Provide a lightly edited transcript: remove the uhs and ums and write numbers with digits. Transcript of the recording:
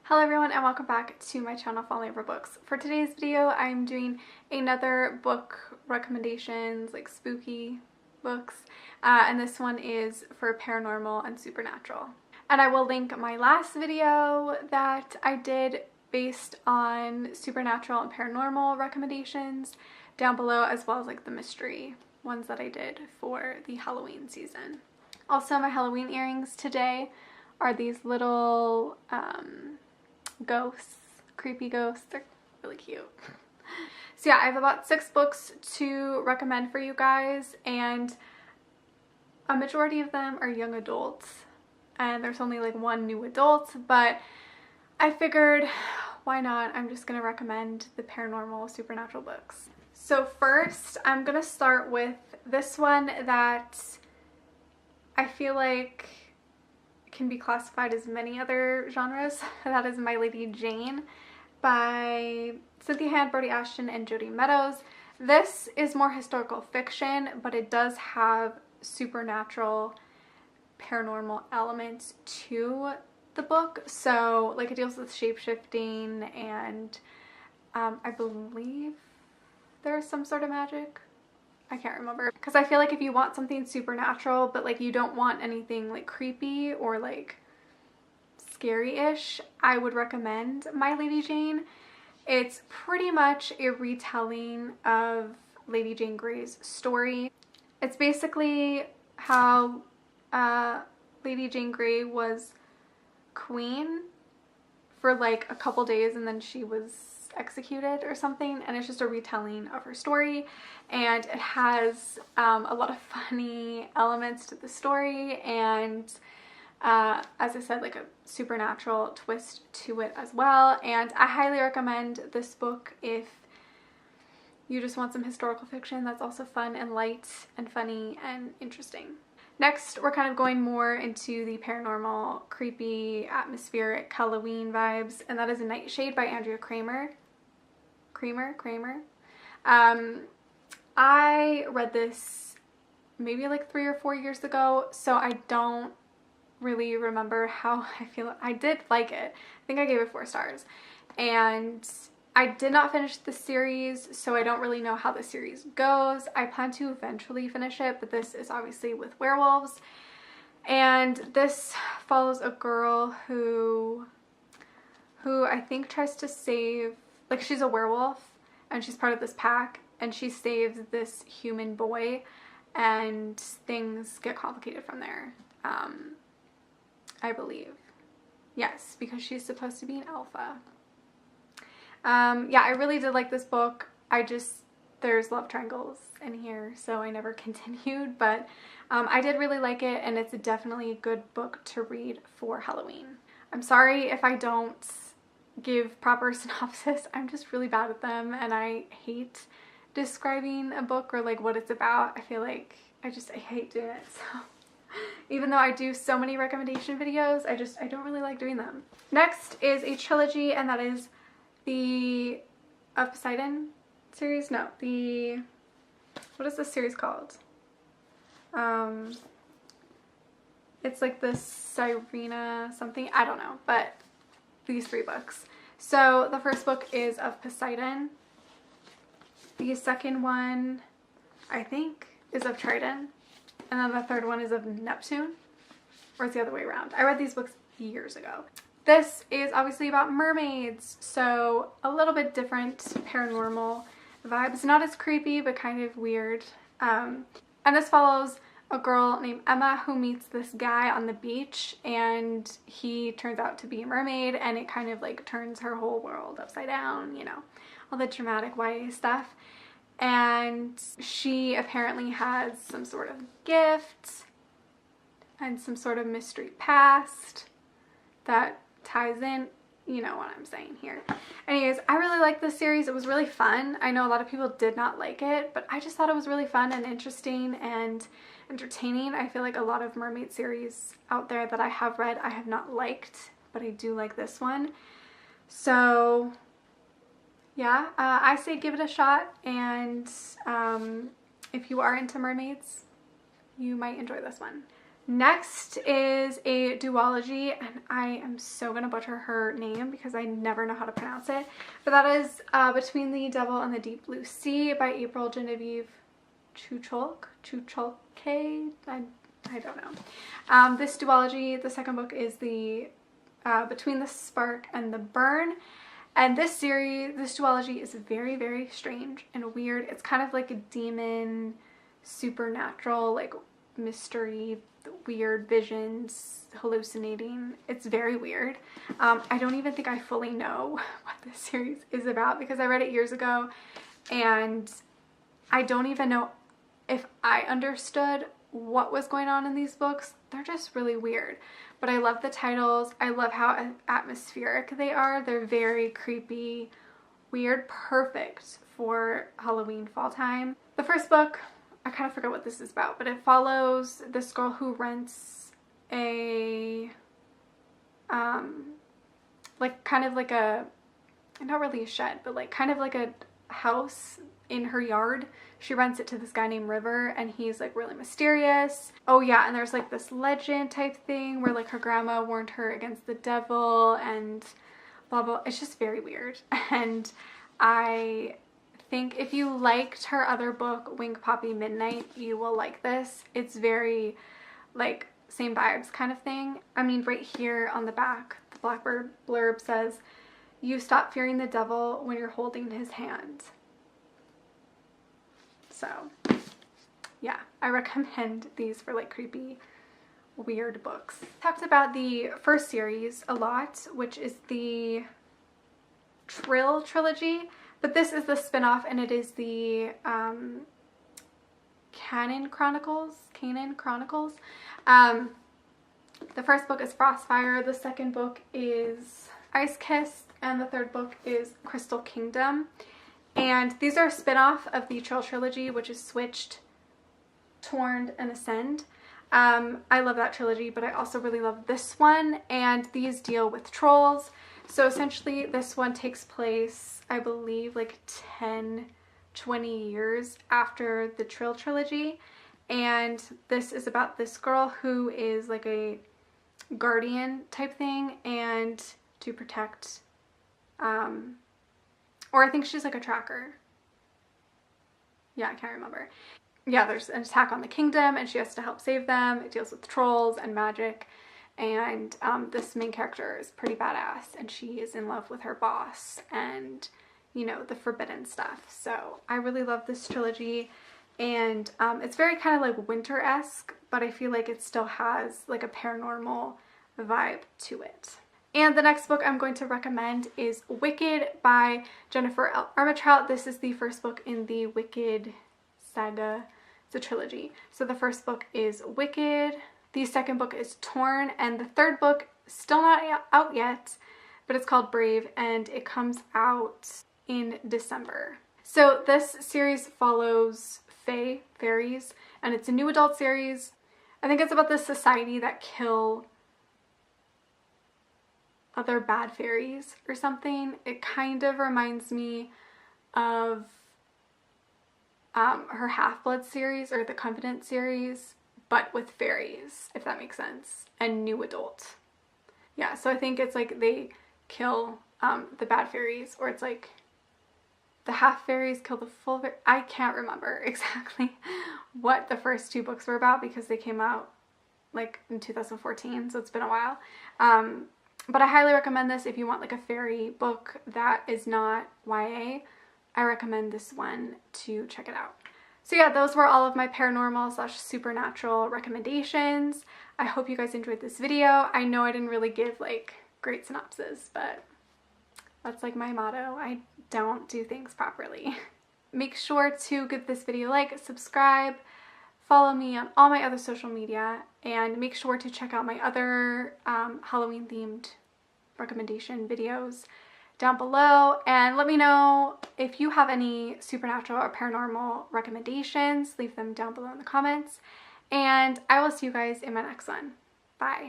Hello everyone and welcome back to my channel Falling Over Books. For today's video I'm doing another book recommendations, like spooky books, and this one is for paranormal and supernatural. And I will link my last video that I did based on supernatural and paranormal recommendations down below, as well as like the mystery ones that I did for the Halloween season. Also, my Halloween earrings today are these little ghosts, creepy ghosts. They're really cute. So yeah, I have about 6 books to recommend for you guys, and a majority of them are young adults, and there's only like one new adult, but I figured why not? I'm just gonna recommend the paranormal supernatural books. So first I'm gonna start with this one that I feel like can be classified as many other genres. That is My Lady Jane by Cynthia Hand, Brody Ashton, and Jodi Meadows. This is more historical fiction, but it does have supernatural, paranormal elements to the book. So like it deals with shape-shifting and I believe there's some sort of magic. I can't remember, because I feel like if you want something supernatural but like you don't want anything like creepy or like scary-ish, I would recommend My Lady Jane. It's pretty much a retelling of Lady Jane Grey's story. It's basically how Lady Jane Grey was queen for like a couple days and then she was executed or something, and it's just a retelling of her story, and it has a lot of funny elements to the story, and as I said, like a supernatural twist to it as well. And I highly recommend this book if you just want some historical fiction that's also fun and light and funny and interesting. Next, we're kind of going more into the paranormal, creepy, atmospheric Halloween vibes, and that is Nightshade by Andrea Kramer. I read this maybe like 3 or 4 years ago, so I don't really remember how I feel. I did like it. I think I gave it 4 stars. And I did not finish the series, so I don't really know how the series goes. I plan to eventually finish it, but this is obviously with werewolves. And this follows a girl who I think tries to save, like she's a werewolf and she's part of this pack, and she saves this human boy and things get complicated from there. I believe. Yes, because she's supposed to be an alpha. Yeah, I really did like this book. There's love triangles in here, so I never continued, but I did really like it, and it's definitely a good book to read for Halloween. I'm sorry if I don't give proper synopsis. I'm just really bad at them, and I hate describing a book or like what it's about. I feel like I hate doing it. So even though I do so many recommendation videos, I don't really like doing them. Next is a trilogy, and that is the of Poseidon series. No, what is this series called? It's like the Sirena something, I don't know, but these 3 books. So the first book is of Poseidon. The second one, I think, is of Triton. And then the third one is of Neptune. Or it's the other way around. I read these books years ago. This is obviously about mermaids, so a little bit different paranormal vibes. Not as creepy, but kind of weird. And this follows a girl named Emma who meets this guy on the beach, and he turns out to be a mermaid, and it kind of like turns her whole world upside down, you know, all the dramatic YA stuff. And she apparently has some sort of gift and some sort of mystery past that ties in, you know what I'm saying here. Anyways, I really liked this series. It was really fun. I know a lot of people did not like it, but I just thought it was really fun and interesting and entertaining. I feel like a lot of mermaid series out there that I have read I have not liked, but I do like this one. So yeah, I say give it a shot, and if you are into mermaids, you might enjoy this one. Next is a duology, and I am so gonna butcher her name because I never know how to pronounce it, but that is Between the Devil and the Deep Blue Sea by April Genevieve Chucholke. I don't know. This duology, the second book is the Between the Spark and the Burn, and this duology is very, very strange and weird. It's kind of like a demon, supernatural, like mystery, weird visions, hallucinating. It's very weird. I don't even think I fully know what this series is about because I read it years ago, and I don't even know if I understood what was going on in these books. They're just really weird, but I love the titles. I love how atmospheric they are. They're very creepy, weird, perfect for Halloween fall time. The first book, I kind of forget what this is about, but it follows this girl who rents a like kind of like a, not really a shed, but like kind of like a house in her yard. She rents it to this guy named River, and he's like really mysterious. Oh yeah, and there's like this legend type thing where like her grandma warned her against the devil and blah blah. It's just very weird, and I think if you liked her other book, Wing Poppy Midnight, you will like this. It's very like same vibes kind of thing. I mean, right here on the back, the Blackbird blurb says, "You stop fearing the devil when you're holding his hand." So yeah, I recommend these for like creepy, weird books. Talked about the first series a lot, which is the Trill trilogy, but this is the spin-off, and it is the Canaan Chronicles. The first book is Frostfire, the second book is Ice Kiss, and the third book is Crystal Kingdom. And these are a spin-off of the Trill trilogy, which is Switched, Torn, and Ascend. I love that trilogy, but I also really love this one, and these deal with trolls. So essentially this one takes place, I believe, like 10-20 years after the Trill trilogy, and this is about this girl who is like a guardian type thing, and to protect or I think she's like a tracker. Yeah, I can't remember. Yeah, there's an attack on the kingdom and she has to help save them. It deals with trolls and magic, and this main character is pretty badass, and she is in love with her boss and, you know, the forbidden stuff. So I really love this trilogy, and it's very kind of like winter-esque, but I feel like it still has like a paranormal vibe to it. And the next book I'm going to recommend is Wicked by Jennifer L. Armentrout. This is the first book in the Wicked saga. It's a trilogy. So the first book is Wicked, the second book is Torn, and the third book, still not out yet, but it's called Brave, and it comes out in December. So this series follows fairies, and it's a new adult series. I think it's about this society that kill other bad fairies or something. It kind of reminds me of her Half-Blood series or the Covenant series, but with fairies, if that makes sense, and new adult. Yeah, so I think it's like they kill the bad fairies, or it's like the half fairies kill the full fairies. I can't remember exactly what the first two books were about because they came out like in 2014, so it's been a while. But I highly recommend this if you want like a fairy book that is not YA. I recommend this one to check it out. So yeah, those were all of my paranormal / supernatural recommendations. I hope you guys enjoyed this video. I know I didn't really give like great synopsis, but that's like my motto. I don't do things properly. Make sure to give this video a like, subscribe, follow me on all my other social media, and make sure to check out my other Halloween themed recommendation videos down below, and let me know if you have any supernatural or paranormal recommendations. Leave them down below in the comments, and I will see you guys in my next one. Bye.